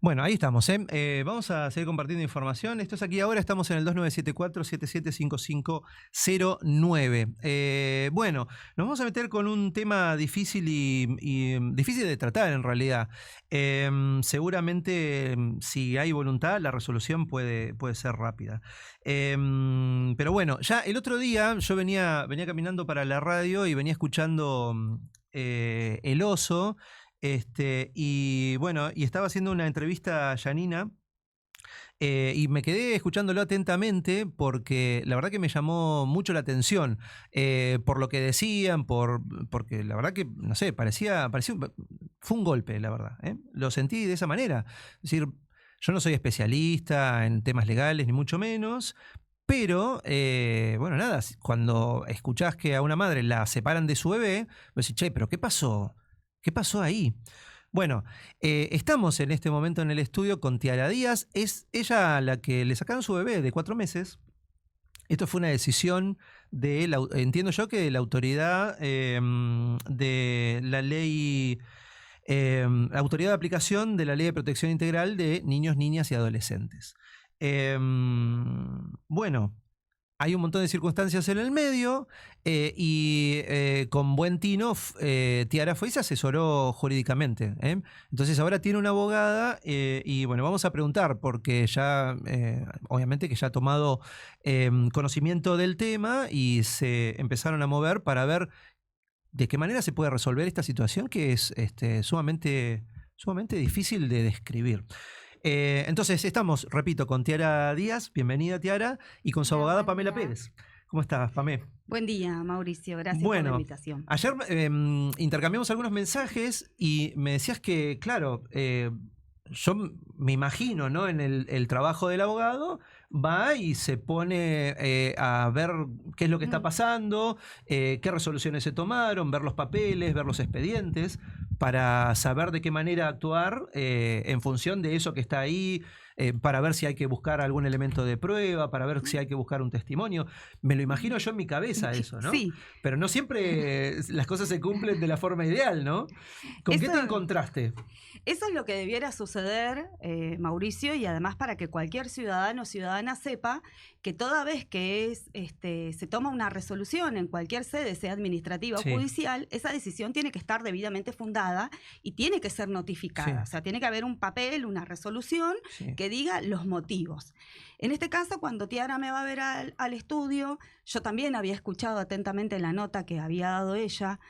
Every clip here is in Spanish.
Bueno, ahí estamos, ¿eh? Vamos a seguir compartiendo información. Esto es Aquí Ahora, estamos en el 2974-775509. Bueno, nos vamos a meter con un tema difícil y difícil de tratar en realidad. Seguramente, si hay voluntad, la resolución puede ser rápida. Pero bueno, ya el otro día yo venía caminando para la radio y venía escuchando El Oso. Y bueno, y estaba haciendo una entrevista a Janina y me quedé escuchándolo atentamente porque la verdad que me llamó mucho la atención por lo que decían, porque la verdad que, no sé, fue un golpe, la verdad. Lo sentí de esa manera. Es decir, yo no soy especialista en temas legales, ni mucho menos. Pero, bueno, nada, cuando escuchás que a una madre la separan de su bebé, vos decís, che, pero ¿qué pasó? ¿Qué pasó ahí? Bueno, estamos en este momento en el estudio con Tiara Díaz. Es ella la que le sacaron su bebé de 4 meses. Esto fue una decisión entiendo yo, que de la autoridad de la ley, la autoridad de aplicación de la Ley de Protección Integral de Niños, Niñas y Adolescentes. Bueno, hay un montón de circunstancias en el medio y con buen tino Tiara fue y se asesoró jurídicamente. Entonces ahora tiene una abogada y bueno, vamos a preguntar porque ya, obviamente que ya ha tomado conocimiento del tema y se empezaron a mover para ver de qué manera se puede resolver esta situación que es sumamente difícil de describir. Entonces estamos, repito, con Tiara Díaz, bienvenida Tiara, y con su abogada Pamela Pérez. ¿Cómo estás, Pamé? Buen día, Mauricio, gracias por la invitación. Ayer intercambiamos algunos mensajes y me decías que, claro, yo me imagino, ¿no? En el trabajo del abogado, va y se pone a ver qué es lo que está pasando, qué resoluciones se tomaron, ver los papeles, ver los expedientes, para saber de qué manera actuar en función de eso que está ahí, para ver si hay que buscar algún elemento de prueba, para ver si hay que buscar un testimonio. Me lo imagino yo en mi cabeza eso, ¿no? Sí. Pero no siempre las cosas se cumplen de la forma ideal, ¿no? ¿Con qué te encontraste? Eso es lo que debiera suceder, Mauricio, y además para que cualquier ciudadano o ciudadana sepa que toda vez que se toma una resolución en cualquier sede, sea administrativa o judicial, esa decisión tiene que estar debidamente fundada y tiene que ser notificada. O sea, tiene que haber un papel, una resolución que diga los motivos. En este caso, cuando Tiara me va a ver al estudio, yo también había escuchado atentamente la nota que había dado ella.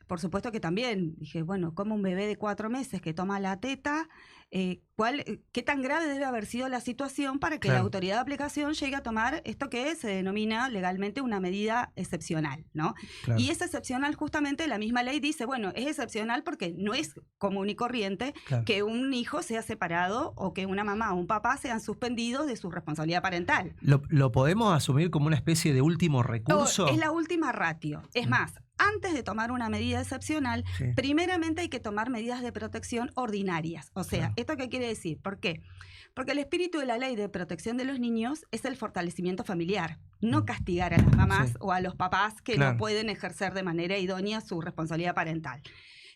Por supuesto que también dije, bueno, como un bebé de 4 meses que toma la teta, ¿qué tan grave debe haber sido la situación para que la autoridad de aplicación llegue a tomar esto que se denomina legalmente una medida excepcional, ¿no? Y es excepcional, justamente la misma ley dice, bueno, es excepcional porque no es común y corriente que un hijo sea separado o que una mamá o un papá sean suspendidos de su responsabilidad parental. ¿Lo podemos asumir como una especie de último recurso? Es la última ratio. Es más, antes de tomar una medida excepcional, primeramente hay que tomar medidas de protección ordinarias. O sea, ¿esto qué quiere decir? ¿Por qué? Porque el espíritu de la ley de protección de los niños es el fortalecimiento familiar, no castigar a las mamás o a los papás que no pueden ejercer de manera idónea su responsabilidad parental.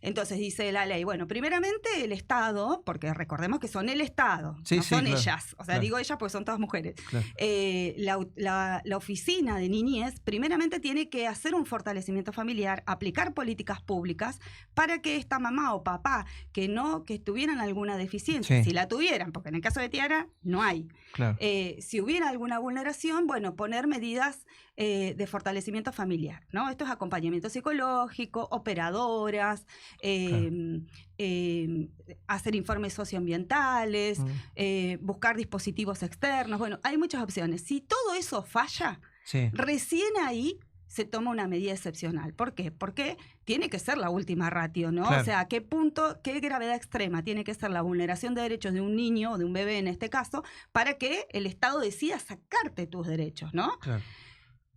Entonces dice la ley, bueno, primeramente el Estado, porque recordemos que son el Estado, no son ellas, o sea, digo ellas porque son todas mujeres. La oficina de niñez primeramente tiene que hacer un fortalecimiento familiar, aplicar políticas públicas para que esta mamá o papá que tuvieran alguna deficiencia, si la tuvieran, porque en el caso de Tiara no hay, si hubiera alguna vulneración, bueno, poner medidas de fortalecimiento familiar, ¿no? Esto es acompañamiento psicológico, operadoras, hacer informes socioambientales, buscar dispositivos externos. Bueno, hay muchas opciones. Si todo eso falla, recién ahí se toma una medida excepcional. ¿Por qué? Porque tiene que ser la última ratio, ¿no? O sea, ¿qué gravedad extrema tiene que ser la vulneración de derechos de un niño o de un bebé en este caso para que el Estado decida sacarte tus derechos, ¿no?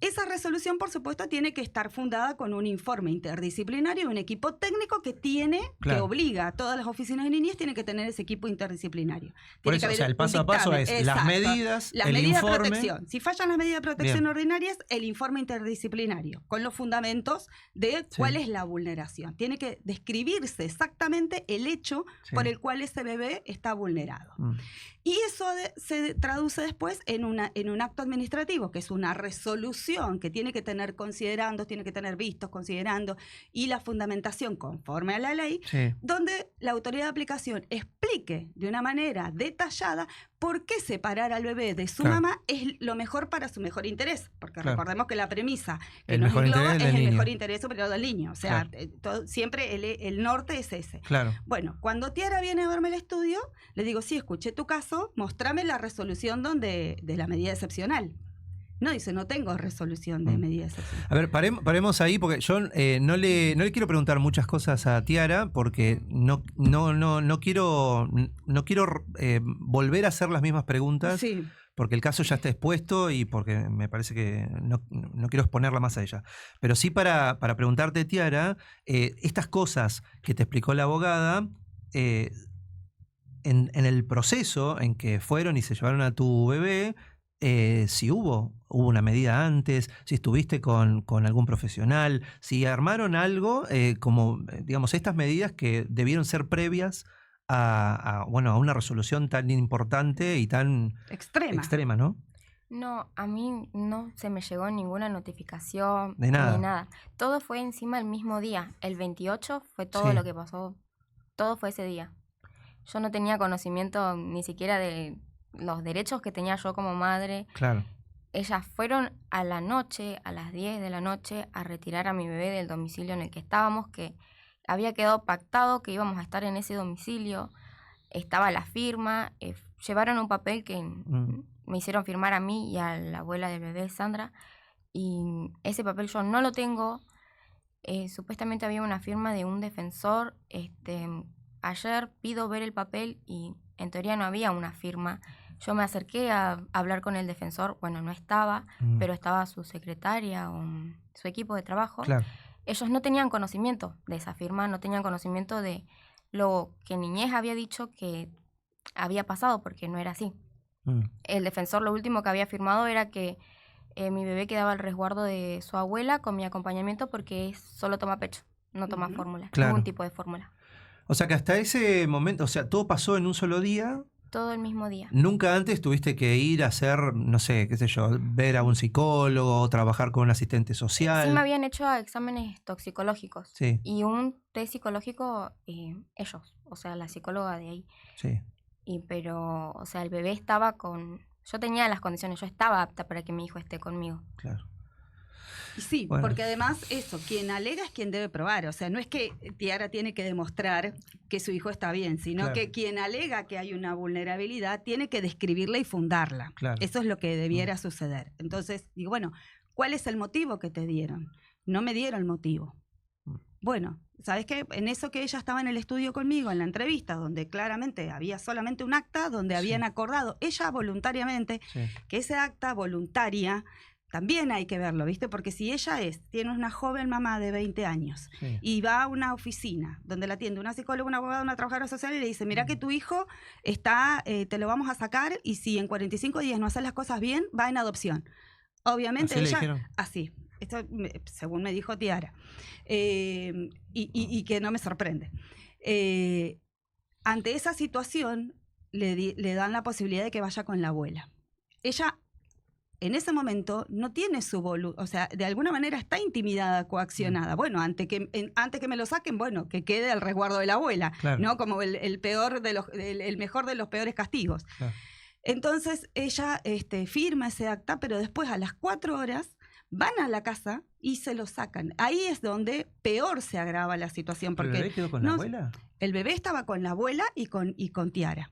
Esa resolución, por supuesto, tiene que estar fundada con un informe interdisciplinario, un equipo técnico que que obliga a todas las oficinas de niñez, tiene que tener ese equipo interdisciplinario. Por eso, o sea, el paso a paso es las medidas, el informe. De protección. Si fallan las medidas de protección ordinarias, el informe interdisciplinario, con los fundamentos de cuál es la vulneración. Tiene que describirse exactamente el hecho por el cual ese bebé está vulnerado. Y eso se traduce después en un acto administrativo, que es una resolución que tiene que tener considerandos, tiene que tener vistos, considerando, y la fundamentación conforme a la ley, donde la autoridad de aplicación explique de una manera detallada por qué separar al bebé de su mamá es lo mejor para su mejor interés. Porque recordemos que la premisa que nos engloba es el mejor interés superior del niño. O sea, siempre el norte es ese. Bueno, cuando Tiara viene a verme el estudio, le digo, sí, escuché tu caso, mostrame la resolución de la medida excepcional. No, dice, no tengo resolución de medida excepcional. A ver, paremos ahí, porque yo no le quiero preguntar muchas cosas a Tiara, porque no quiero volver a hacer las mismas preguntas, porque el caso ya está expuesto y porque me parece que no quiero exponerla más a ella. Pero sí para preguntarte, Tiara, estas cosas que te explicó la abogada, en el proceso en que fueron y se llevaron a tu bebé, si hubo una medida antes, si estuviste con algún profesional, si armaron algo como, digamos, estas medidas que debieron ser previas a una resolución tan importante y tan extrema, ¿no? No, a mí no se me llegó ninguna notificación de nada. Ni nada. Todo fue encima el mismo día. El 28 fue todo lo que pasó. Todo fue ese día. Yo no tenía conocimiento ni siquiera de los derechos que tenía yo como madre. Claro. Ellas fueron a la noche, a las 10 de la noche, a retirar a mi bebé del domicilio en el que estábamos, que había quedado pactado que íbamos a estar en ese domicilio. Estaba la firma, llevaron un papel que me hicieron firmar a mí y a la abuela del bebé, Sandra, y ese papel yo no lo tengo. Supuestamente había una firma de un defensor. Ayer pido ver el papel y en teoría no había una firma. Yo me acerqué a hablar con el defensor, bueno, no estaba, pero estaba su secretaria o su equipo de trabajo. Claro. Ellos no tenían conocimiento de esa firma, no tenían conocimiento de lo que Niñez había dicho que había pasado, porque no era así. El defensor lo último que había firmado era que mi bebé quedaba al resguardo de su abuela con mi acompañamiento porque solo toma pecho, no toma fórmula, ningún tipo de fórmula. O sea que hasta ese momento, o sea, todo pasó en un solo día. Todo el mismo día. ¿Nunca antes tuviste que ir a hacer, no sé, qué sé yo, ver a un psicólogo, trabajar con un asistente social? Sí, me habían hecho exámenes toxicológicos. Sí. Y un test psicológico, ellos, o sea, la psicóloga de ahí. Sí. Pero, o sea, el bebé estaba yo tenía las condiciones, yo estaba apta para que mi hijo esté conmigo. Claro. Sí, porque además eso, quien alega es quien debe probar. O sea, no es que Tiara tiene que demostrar que su hijo está bien, sino que quien alega que hay una vulnerabilidad tiene que describirla y fundarla. Claro. Eso es lo que debiera suceder. Entonces, digo, bueno, ¿cuál es el motivo que te dieron? No me dieron el motivo. Bueno, ¿sabes qué? En eso que ella estaba en el estudio conmigo, en la entrevista, donde claramente había solamente un acta, donde habían acordado, ella voluntariamente, que ese acta voluntaria también hay que verlo, ¿viste? Porque si ella tiene una joven mamá de 20 años y va a una oficina donde la atiende una psicóloga, una abogada, una trabajadora social y le dice, mira que tu hijo está, te lo vamos a sacar y si en 45 días no haces las cosas bien, va en adopción. Obviamente ¿Así ella, así, esto según me dijo Tiara, y que no me sorprende. Ante esa situación le dan la posibilidad de que vaya con la abuela. Ella en ese momento no tiene su voluntad, o sea, de alguna manera está intimidada, coaccionada. Bueno, antes que me lo saquen, bueno, que quede al resguardo de la abuela, ¿no? Como el mejor de los peores castigos. Claro. Entonces ella firma ese acta, pero después a las 4 horas van a la casa y se lo sacan. Ahí es donde peor se agrava la situación. Porque ¿El bebé quedó con la abuela? El bebé estaba con la abuela y con Tiara.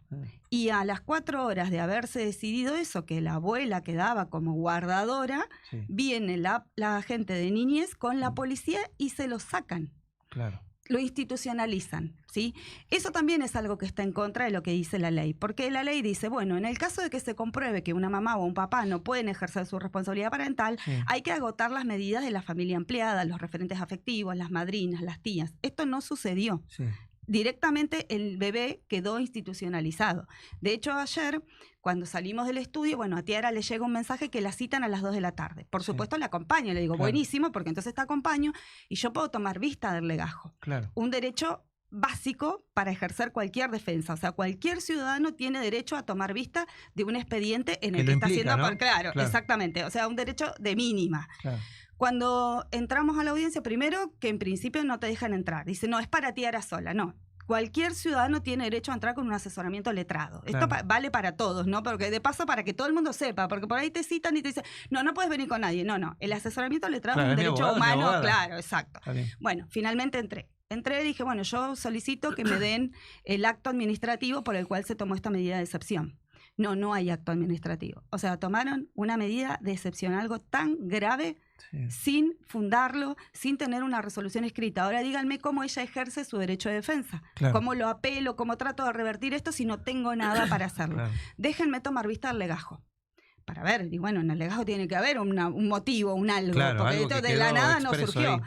Y a las 4 horas de haberse decidido eso, que la abuela quedaba como guardadora, viene la agente de niñez con la policía y se lo sacan. Claro. lo institucionalizan, ¿sí? Eso también es algo que está en contra de lo que dice la ley, porque la ley dice, bueno, en el caso de que se compruebe que una mamá o un papá no pueden ejercer su responsabilidad parental, hay que agotar las medidas de la familia ampliada, los referentes afectivos, las madrinas, las tías. Esto no sucedió. Sí. Directamente el bebé quedó institucionalizado. De hecho, ayer, cuando salimos del estudio, bueno, a Tiara le llega un mensaje que la citan a las 2 de la tarde. Por supuesto, la acompaño. Le digo, claro, buenísimo, porque entonces te acompaño y yo puedo tomar vista del legajo. Claro. Un derecho básico para ejercer cualquier defensa. O sea, cualquier ciudadano tiene derecho a tomar vista de un expediente en el que está implica, haciendo... ¿no? Claro, exactamente. O sea, un derecho de mínima. Claro. Cuando entramos a la audiencia, primero que en principio no te dejan entrar. Dice, no, es para Tiara sola. No, cualquier ciudadano tiene derecho a entrar con un asesoramiento letrado. Claro. Esto vale para todos, ¿no? Porque de paso para que todo el mundo sepa, porque por ahí te citan y te dicen, no puedes venir con nadie. No, el asesoramiento letrado es un derecho humano. Claro, exacto. Bueno, finalmente entré. Entré y dije, bueno, yo solicito que me den el acto administrativo por el cual se tomó esta medida de excepción. No hay acto administrativo. O sea, tomaron una medida de excepción, algo tan grave, sin fundarlo, sin tener una resolución escrita. Ahora díganme cómo ella ejerce su derecho de defensa. Claro. ¿Cómo lo apelo? ¿Cómo trato de revertir esto si no tengo nada para hacerlo? Claro. Déjenme tomar vista al legajo. Para ver, y bueno, en el legajo tiene que haber un motivo, un algo, claro, porque algo esto de la nada no surgió. Ahí.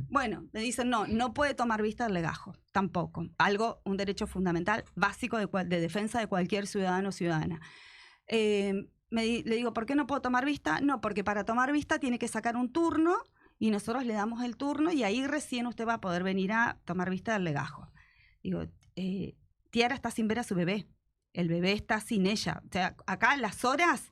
Bueno, me dicen, no puede tomar vista del legajo, tampoco. Un derecho fundamental, básico de defensa de cualquier ciudadano o ciudadana. Le digo, ¿por qué no puedo tomar vista? No, porque para tomar vista tiene que sacar un turno y nosotros le damos el turno y ahí recién usted va a poder venir a tomar vista del legajo. Digo, Tiara está sin ver a su bebé. El bebé está sin ella. O sea, acá las horas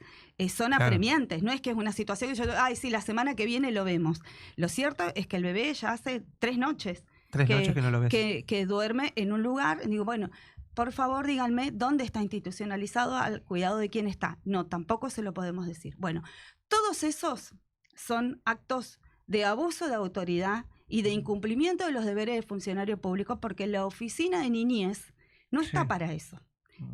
son apremiantes. No es que es una situación que yo, sí, la semana que viene lo vemos. Lo cierto es que el bebé ya hace 3 noches. 3 noches que no lo ves. Que duerme en un lugar. Digo, bueno, por favor díganme dónde está institucionalizado, al cuidado de quién está. No, tampoco se lo podemos decir. Bueno, todos esos son actos de abuso de autoridad y de incumplimiento de los deberes de funcionario público, porque la oficina de niñez no está para eso.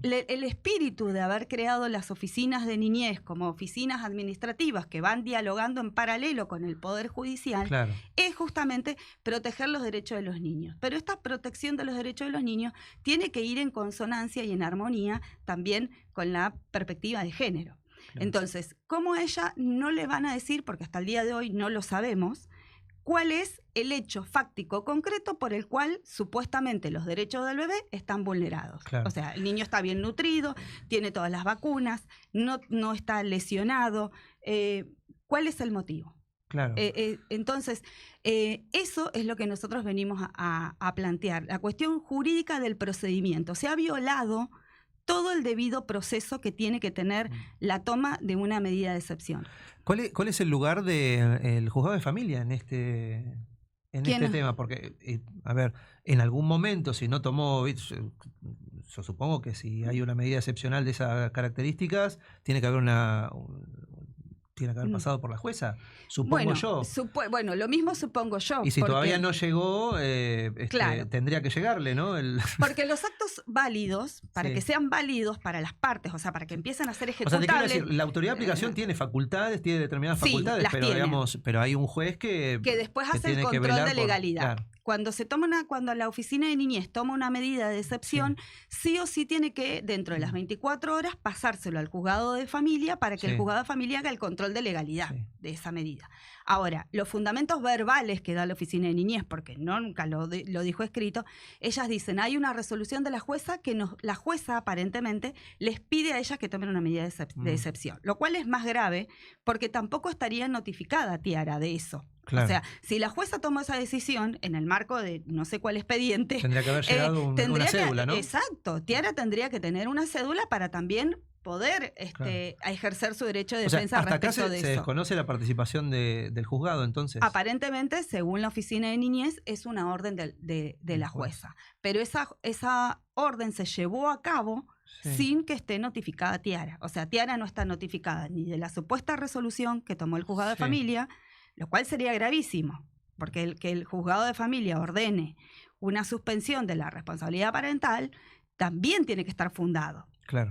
El espíritu de haber creado las oficinas de niñez como oficinas administrativas que van dialogando en paralelo con el Poder Judicial es justamente proteger los derechos de los niños. Pero esta protección de los derechos de los niños tiene que ir en consonancia y en armonía también con la perspectiva de género. Entonces, ¿cómo a ella no le van a decir, porque hasta el día de hoy no lo sabemos, cuál es el hecho fáctico concreto por el cual supuestamente los derechos del bebé están vulnerados? O sea, el niño está bien nutrido, tiene todas las vacunas, no está lesionado. ¿Cuál es el motivo? Entonces, eso es lo que nosotros venimos a plantear. La cuestión jurídica del procedimiento. Se ha violado todo el debido proceso que tiene que tener la toma de una medida de excepción. ¿Cuál es el lugar del juzgado de familia en este tema? Porque, a ver, en algún momento, si no tomó, yo supongo que si hay una medida excepcional de esas características, tiene que haber pasado por la jueza, supongo yo. Bueno, lo mismo supongo yo. Y si todavía no llegó, tendría que llegarle, ¿no? Porque los actos válidos, para que sean válidos para las partes, o sea, para que empiecen a ser ejecutables... O sea, te quiero decir, la autoridad de aplicación tiene facultades, tiene determinadas facultades, pero hay un juez que después hace el control de legalidad. Cuando cuando la oficina de niñez toma una medida de excepción, sí o sí tiene que, dentro de las 24 horas, pasárselo al juzgado de familia para que el juzgado de familia haga el control de legalidad de esa medida. Ahora, los fundamentos verbales que da la oficina de niñez, porque nunca lo dijo escrito, ellas dicen, hay una resolución de la jueza que la jueza aparentemente les pide a ellas que tomen una medida de excepción, lo cual es más grave porque tampoco estaría notificada Tiara de eso. O sea, si la jueza tomó esa decisión en el marco de no sé cuál expediente... Tendría que haber llegado una cédula, ¿no? Exacto. Tiara tendría que tener una cédula para también poder ejercer su derecho de defensa hasta respecto acá de se eso. desconoce la participación del juzgado, entonces. Aparentemente, según la oficina de niñez, es una orden de la jueza. Pero esa orden se llevó a cabo sin que esté notificada Tiara. O sea, Tiara no está notificada ni de la supuesta resolución que tomó el juzgado de familia, lo cual sería gravísimo, porque que el juzgado de familia ordene una suspensión de la responsabilidad parental también tiene que estar fundado.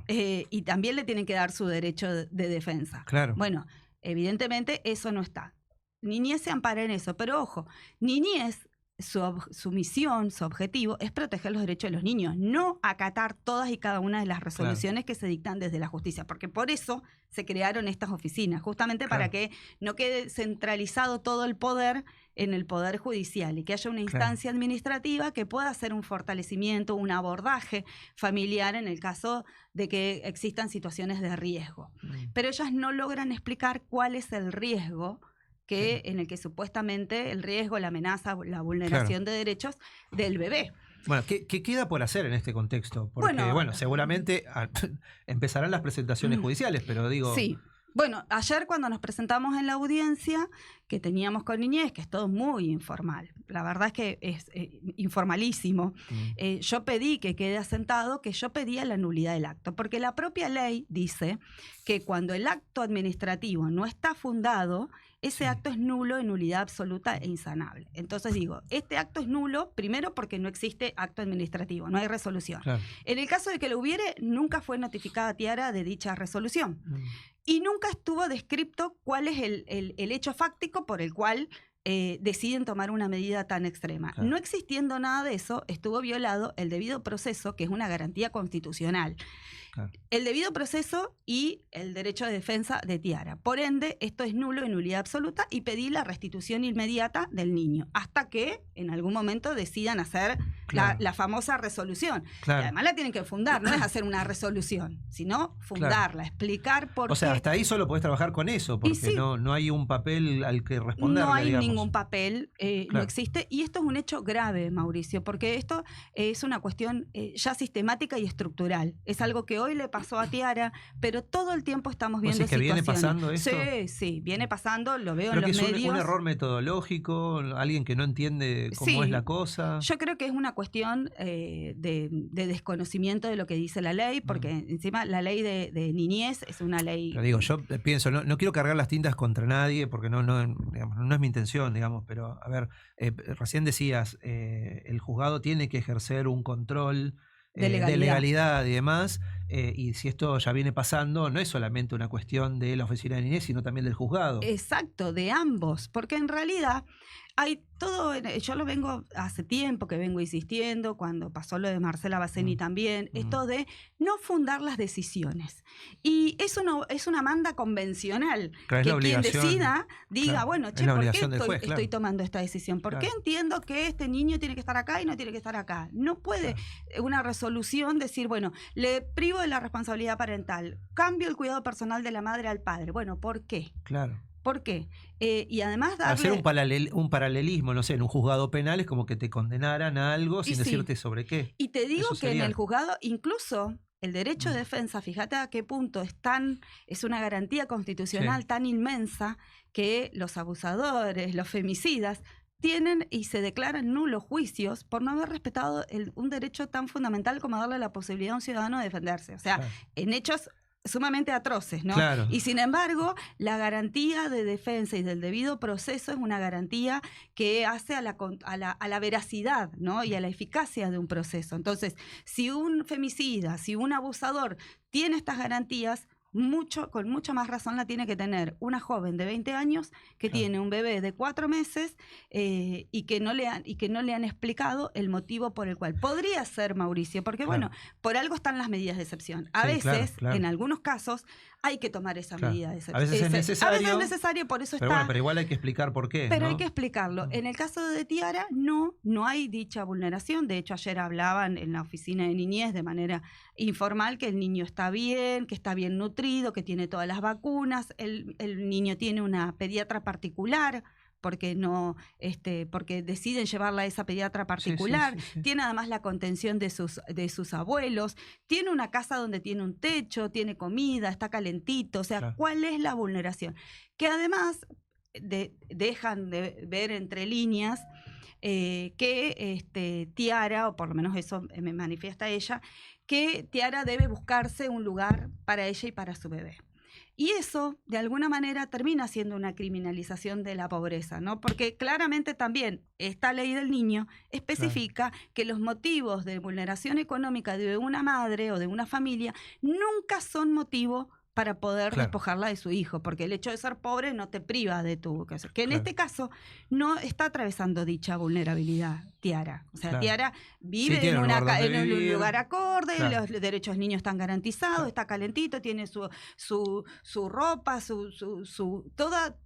Y también le tienen que dar su derecho de defensa. Bueno, evidentemente eso no está. Niñez se ampara en eso, pero ojo, Niñez su misión, su objetivo es proteger los derechos de los niños, no acatar todas y cada una de las resoluciones que se dictan desde la justicia, porque por eso se crearon estas oficinas, justamente para que no quede centralizado todo el poder en el Poder Judicial y que haya una instancia administrativa que pueda hacer un fortalecimiento, un abordaje familiar en el caso de que existan situaciones de riesgo. Pero ellas no logran explicar cuál es el riesgo en el que supuestamente el riesgo, la amenaza, la vulneración de derechos del bebé. Bueno, ¿qué queda por hacer en este contexto? Porque, bueno seguramente empezarán las presentaciones judiciales, pero digo... Sí. Bueno, ayer cuando nos presentamos en la audiencia que teníamos con niñez, que es todo muy informal, la verdad es que es informalísimo, yo pedí que quede asentado que yo pedía la nulidad del acto, porque la propia ley dice que cuando el acto administrativo no está fundado, ese acto es nulo, en nulidad absoluta e insanable. Entonces digo, este acto es nulo, primero porque no existe acto administrativo, no hay resolución. Claro. En el caso de que lo hubiere, nunca fue notificada Tiara de dicha resolución. Y nunca estuvo descrito cuál es el hecho fáctico por el cual deciden tomar una medida tan extrema. Claro. No existiendo nada de eso, estuvo violado el debido proceso, que es una garantía constitucional. Claro. El debido proceso y el derecho de defensa de Tiara. Por ende, esto es nulo en nulidad absoluta y pedí la restitución inmediata del niño, hasta que en algún momento decidan hacer la famosa resolución. Claro. Y además la tienen que fundar, no es hacer una resolución, sino fundarla, explicar por qué. O sea, hasta ahí solo podés trabajar con eso, porque sí, no hay un papel al que responder. No hay ningún papel, no existe. Y esto es un hecho grave, Mauricio, porque esto es una cuestión ya sistemática y estructural. Es algo que hoy le pasó a Tiara, pero todo el tiempo estamos viendo situaciones. ¿Viene pasando esto? Sí, viene pasando, lo veo en los medios. ¿Es un error metodológico? ¿Alguien que no entiende cómo es la cosa? Yo creo que es una cuestión de desconocimiento de lo que dice la ley, porque encima la ley de niñez es una ley... Pero digo, yo pienso, no quiero cargar las tintas contra nadie, porque no es mi intención, digamos, pero a ver, recién decías, el juzgado tiene que ejercer un control de legalidad y demás, y si esto ya viene pasando, no es solamente una cuestión de la oficina de niñez, sino también del juzgado. Exacto, de ambos, porque en realidad hay todo, yo lo vengo hace tiempo que vengo insistiendo, cuando pasó lo de Marcela Basseni también, esto de no fundar las decisiones. Y es una manda convencional, que quien decida diga, bueno, che, ¿por qué estoy tomando esta decisión? ¿Por qué entiendo que este niño tiene que estar acá y no tiene que estar acá? No puede una resolución decir, bueno, le privo de la responsabilidad parental, cambio el cuidado personal de la madre al padre. Bueno, ¿por qué? Claro. ¿Por qué? Y además darle... Hacer un paralelismo, no sé, en un juzgado penal es como que te condenaran a algo sin decirte sobre qué. Y te digo que en el juzgado, incluso el derecho de defensa, fíjate a qué punto es una garantía constitucional tan inmensa que los abusadores, los femicidas, tienen y se declaran nulos juicios por no haber respetado un derecho tan fundamental como darle la posibilidad a un ciudadano de defenderse. O sea, en hechos sumamente atroces, ¿no? Claro. Y sin embargo, la garantía de defensa y del debido proceso es una garantía que hace a la veracidad, ¿no? Y a la eficacia de un proceso. Entonces, si un femicida, si un abusador tiene estas garantías, con mucha más razón la tiene que tener una joven de 20 años que tiene un bebé de 4 meses y que no le han explicado el motivo por el cual. Podría ser, Mauricio, porque bueno, por algo están las medidas de excepción. A veces, en algunos casos, hay que tomar esa medida de excepción. A veces es necesario. A veces es necesario, por eso pero está... Bueno, pero igual hay que explicar por qué. Pero hay que explicarlo. En el caso de Tiara, no hay dicha vulneración. De hecho, ayer hablaban en la oficina de niñez de manera informal que el niño está bien, que está bien nutrido, que tiene todas las vacunas. El niño tiene una pediatra particular, porque deciden llevarla a esa pediatra particular, tiene además la contención de sus abuelos, tiene una casa donde tiene un techo, tiene comida, está calentito, o sea, ¿cuál es la vulneración? Que además dejan de ver entre líneas que Tiara, o por lo menos eso me manifiesta ella, que Tiara debe buscarse un lugar para ella y para su bebé. Y eso, de alguna manera, termina siendo una criminalización de la pobreza, ¿no? Porque claramente también esta ley del niño especifica que los motivos de vulneración económica de una madre o de una familia nunca son motivo para poder Claro. despojarla de su hijo, porque el hecho de ser pobre no te priva de tu casa. Que en Claro. este caso no está atravesando dicha vulnerabilidad, Tiara. O sea, Claro. Tiara vive Sí, tiene en, un lugar donde en un vivir. lugar acorde, Claro. los derechos del niño están garantizados, Claro. está calentito, tiene su ropa,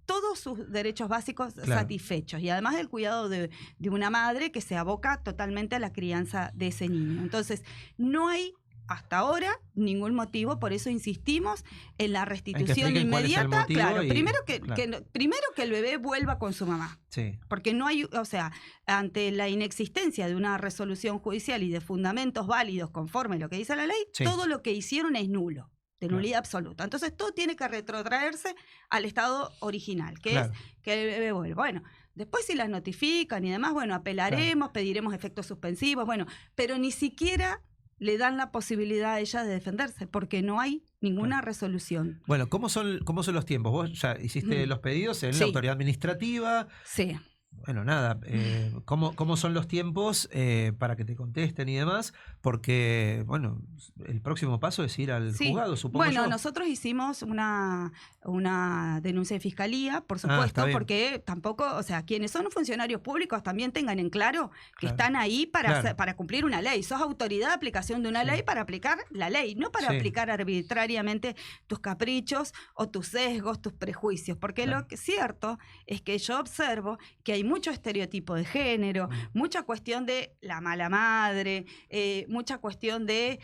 todos sus derechos básicos Claro. satisfechos. Y además del cuidado de una madre que se aboca totalmente a la crianza de ese niño. Entonces, no hay hasta ahora ningún motivo, por eso insistimos en la restitución expliquen cuál es el inmediata. motivo Claro, y- primero claro. primero que el bebé vuelva con su mamá. Sí. Porque no hay, o sea, ante la inexistencia de una resolución judicial y de fundamentos válidos conforme a lo que dice la ley, Sí. todo lo que hicieron es nulo, de Claro. nulidad absoluta. Entonces todo tiene que retrotraerse al estado original, que Claro. es que el bebé vuelva. Bueno, después si las notifican y demás, bueno, apelaremos, pediremos efectos suspensivos, bueno, pero ni siquiera le dan la posibilidad a ella de defenderse, porque no hay ninguna resolución. Bueno, ¿cómo son los tiempos? Vos ya hiciste los pedidos en Sí. la autoridad administrativa. Sí. Bueno, nada, ¿cómo son los tiempos para que te contesten y demás? Porque, bueno, el próximo paso es ir al Sí. juzgado, supongo Bueno, yo. nosotros hicimos una denuncia de fiscalía, por está supuesto, bien. porque tampoco, o sea, quienes son funcionarios públicos también tengan en claro que Claro. están ahí para, Claro. para cumplir una ley. Sos autoridad de aplicación de una Sí. ley para aplicar la ley, no para Sí. aplicar arbitrariamente tus caprichos o tus sesgos, tus prejuicios. Porque Claro. lo que es cierto es que yo observo que hay mucho estereotipo de género, mucha cuestión de la mala madre, mucha cuestión de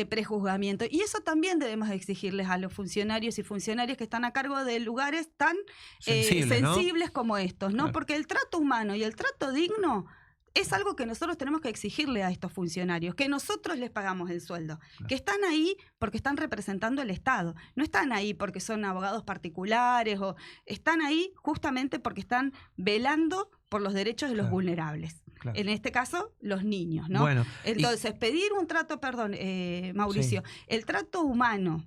prejuzgamiento. Y eso también debemos exigirles a los funcionarios y funcionarias que están a cargo de lugares tan Sensible, ¿no? sensibles como estos, ¿no? Claro. Porque el trato humano y el trato digno es algo que nosotros tenemos que exigirle a estos funcionarios, que nosotros les pagamos el sueldo, Claro. que están ahí porque están representando el Estado, no están ahí porque son abogados particulares, o están ahí justamente porque están velando por los derechos de los Claro. vulnerables. Claro. En este caso, los niños, ¿no? Bueno, Entonces, pedir un trato, perdón, Mauricio, el trato humano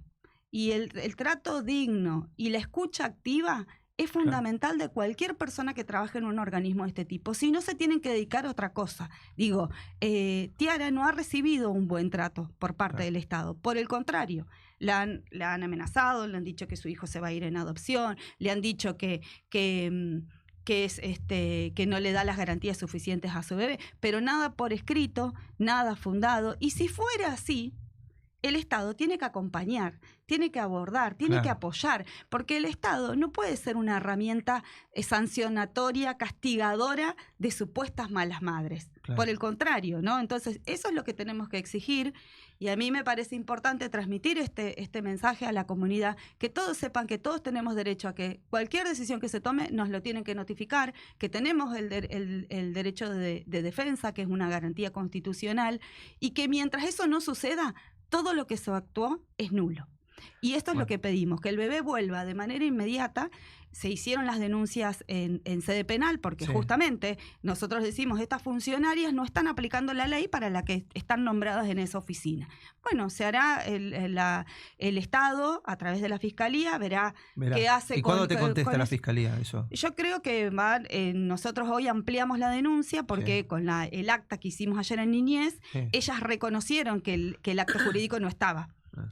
y el trato digno y la escucha activa es fundamental de cualquier persona que trabaje en un organismo de este tipo. Si no, se tienen que dedicar a otra cosa. Digo, Tiara no ha recibido un buen trato por parte Claro. del Estado. Por el contrario, la han amenazado, le han dicho que su hijo se va a ir en adopción, le han dicho que no le da las garantías suficientes a su bebé, pero nada por escrito, nada fundado. Y si fuera así, el Estado tiene que acompañar, tiene que abordar, tiene Claro. que apoyar, porque el Estado no puede ser una herramienta sancionatoria, castigadora de supuestas malas madres. Claro. Por el contrario, ¿no? Entonces, eso es lo que tenemos que exigir, y a mí me parece importante transmitir este mensaje a la comunidad, que todos sepan que todos tenemos derecho a que cualquier decisión que se tome nos lo tienen que notificar, que tenemos el derecho de defensa, que es una garantía constitucional, y que mientras eso no suceda, todo lo que se actuó es nulo. Y esto es lo que pedimos, que el bebé vuelva de manera inmediata. Se hicieron las denuncias en sede penal porque justamente nosotros decimos, estas funcionarias no están aplicando la ley para la que están nombradas en esa oficina. Bueno, se hará el Estado a través de la Fiscalía, verá qué hace. ¿Y cuándo te contesta la Fiscalía eso? Yo creo que nosotros hoy ampliamos la denuncia porque con el acta que hicimos ayer en Niñez, ellas reconocieron que el acto jurídico no estaba.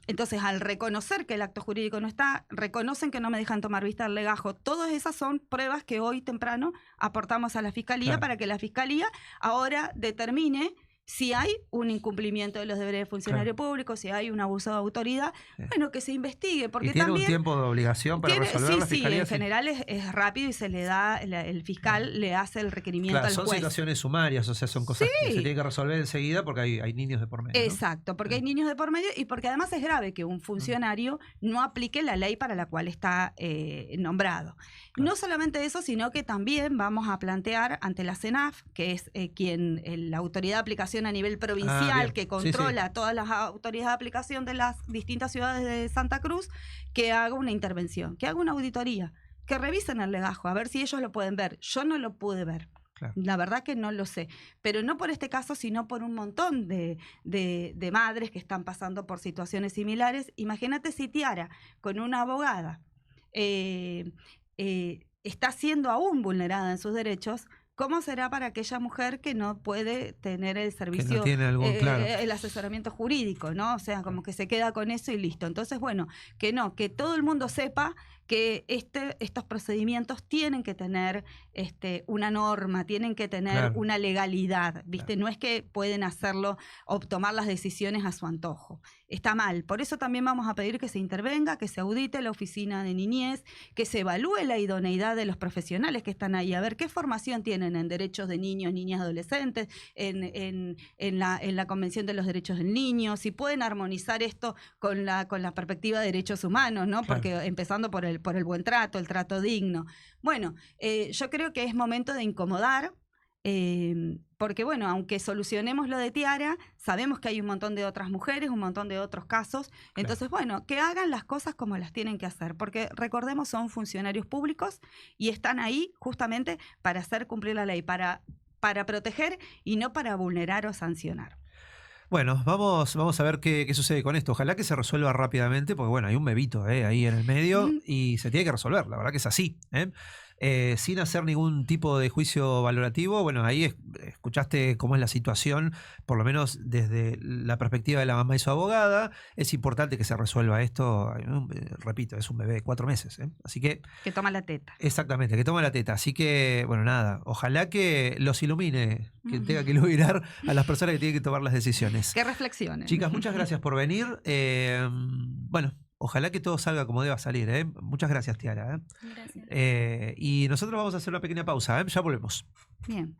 Entonces, al reconocer que el acto jurídico no está, reconocen que no me dejan tomar vista del legajo. Todas esas son pruebas que hoy temprano aportamos a la Fiscalía para que la Fiscalía ahora determine si hay un incumplimiento de los deberes de funcionario público, si hay un abuso de autoridad, bueno, que se investigue. Porque ¿Y tiene también un tiempo de obligación para resolver la Fiscalía? En general es rápido y se le da, el fiscal le hace el requerimiento al son juez. situaciones sumarias, o sea, son cosas que se tienen que resolver enseguida porque hay niños de por medio, ¿no? Exacto, porque hay niños de por medio y porque además es grave que un funcionario no aplique la ley para la cual está nombrado. No solamente eso, sino que también vamos a plantear ante la CENAF, que es la autoridad de aplicación a nivel provincial, que controla todas las autoridades de aplicación de las distintas ciudades de Santa Cruz, que haga una intervención, que haga una auditoría, que revisen el legajo, a ver si ellos lo pueden ver. Yo no lo pude ver. Claro. La verdad que no lo sé, pero no por este caso, sino por un montón de madres que están pasando por situaciones similares. Imagínate si Tiara, con una abogada, está siendo aún vulnerada en sus derechos. ¿cómo será para aquella mujer que no puede tener el Que servicio, no tiene algún, claro. el asesoramiento jurídico, ¿no? O sea, como que se queda con eso y listo. Entonces, bueno, que todo el mundo sepa que estos procedimientos tienen que tener una norma, tienen que tener Claro. una legalidad, ¿viste? Claro. No es que pueden hacerlo o tomar las decisiones a su antojo. Está mal. Por eso también vamos a pedir que se intervenga, que se audite la oficina de niñez, que se evalúe la idoneidad de los profesionales que están ahí, a ver qué formación tienen en derechos de niños, niñas, adolescentes, en la Convención de los Derechos del Niño, si pueden armonizar esto con la perspectiva de derechos humanos, ¿no? Claro. Porque empezando por el buen trato, el trato digno. Bueno, yo creo que es momento de incomodar, porque bueno, aunque solucionemos lo de Tiara, sabemos que hay un montón de otras mujeres, un montón de otros casos. Entonces, bueno, que hagan las cosas como las tienen que hacer, porque recordemos, son funcionarios públicos y están ahí justamente para hacer cumplir la ley, para proteger y no para vulnerar o sancionar. Bueno, vamos a ver qué sucede con esto. Ojalá que se resuelva rápidamente, porque bueno, hay un bebito ahí en el medio y se tiene que resolver, la verdad que es así. Sin hacer ningún tipo de juicio valorativo, bueno, ahí escuchaste cómo es la situación, por lo menos desde la perspectiva de la mamá y su abogada. Es importante que se resuelva esto, repito, es un bebé de 4 meses, así que... Que toma la teta. Exactamente, que toma la teta. Así que, bueno, nada, ojalá que los ilumine, que tenga que iluminar a las personas que tienen que tomar las decisiones. Que reflexionen. Chicas, muchas gracias por venir. Bueno, ojalá que todo salga como deba salir. Muchas gracias, Tiara. Gracias. Y nosotros vamos a hacer una pequeña pausa. Ya volvemos. Bien.